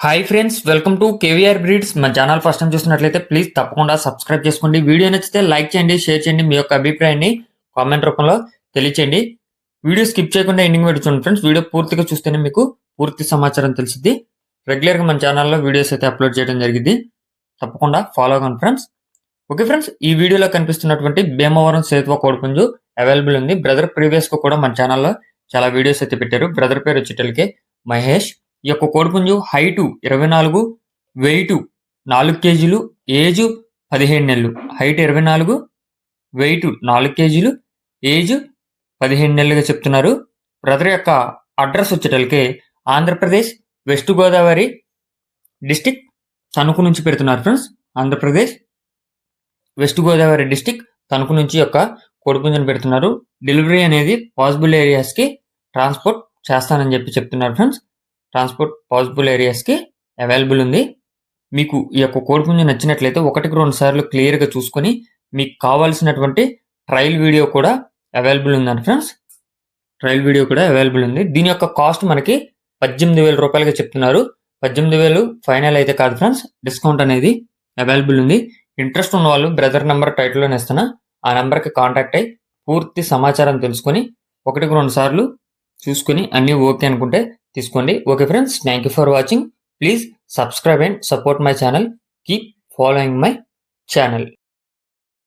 Hi friends, welcome to KVR breeds. మా channel first time చూస్తున్నట్లయితే please తప్పకుండా సబ్స్క్రైబ్ చేసుకోండి. వీడియో నచ్చితే లైక్ చేయండి, షేర్ చేయండి. మీ యొక్క అభిప్రాయాన్ని కామెంట్ రూపంలో తెలియచేయండి. వీడియో స్కిప్ చేయకుండా ఎండింగ్ వరకు చూడండి ఫ్రెండ్స్. వీడియో పూర్తిగా చూస్తేనే మీకు పూర్తి సమాచారం తెలిసిద్ది. రెగ్యులర్గా మన ఛానల్లో వీడియోస్ అయితే అప్లోడ్ చేయడం జరిగింది. తప్పకుండా ఫాలో అవ్వండి ఫ్రెండ్స్. ఓకే ఫ్రెండ్స్, ఈ వీడియోలో కనిపిస్తున్నటువంటి భీమవరం సేతువ కోడిపుంజు అవైలబుల్ ఉంది. బ్రదర్ ప్రీవియస్గా కూడా మన ఛానల్లో చాలా వీడియోస్ అయితే పెట్టారు. బ్రదర్ పేరు వచ్చేటలకే మహేష్. ఈ యొక్క కోడిపుంజు హైటు 24, వెయిట్ 4 కేజీలు, ఏజ్ 15 నెలలు. హైట్ 24, వెయిట్ 4 కేజీలు, ఏజ్ 15 నెలలుగా చెప్తున్నారు. బ్రదర్ యొక్క అడ్రస్ వచ్చేటలకే ఆంధ్రప్రదేశ్ వెస్ట్ గోదావరి డిస్టిక్ తణుకు నుంచి పెడుతున్నారు friends. Andhra Pradesh west Godavari district Tanuku నుంచి యొక్క కోడిపుంజును పెడుతున్నారు. డెలివరీ అనేది పాసిబుల్ ఏరియాస్కి ట్రాన్స్పోర్ట్ చేస్తానని చెప్తున్నారు ఫ్రెండ్స్. ట్రాన్స్పోర్ట్ పాసిబుల్ ఏరియాస్కి అవైలబుల్ ఉంది. మీకు ఈ యొక్క కోడిపుంజు నచ్చినట్లయితే 1-2 సార్లు క్లియర్గా చూసుకొని మీకు కావాల్సినటువంటి ట్రయల్ వీడియో కూడా అవైలబుల్ ఉందండి ఫ్రెండ్స్. ట్రయల్ వీడియో కూడా అవైలబుల్ ఉంది. దీని యొక్క కాస్ట్ మనకి 18,000 రూపాయలుగా చెప్తున్నారు. 18,000 ఫైనల్ అయితే కాదు ఫ్రెండ్స్, డిస్కౌంట్ అనేది అవైలబుల్ ఉంది. ఇంట్రెస్ట్ ఉన్న వాళ్ళు బ్రదర్ నెంబర్ టైటిల్లోనే ఇస్తున్నా, ఆ నెంబర్కి కాంటాక్ట్ అయ్యి పూర్తి సమాచారం తెలుసుకొని 1-2 సార్లు చూసుకొని అన్నీ ఓకే అనుకుంటే తీసుకోండి. Okay friends, thank you for watching. Please subscribe and support my channel. Keep following my channel.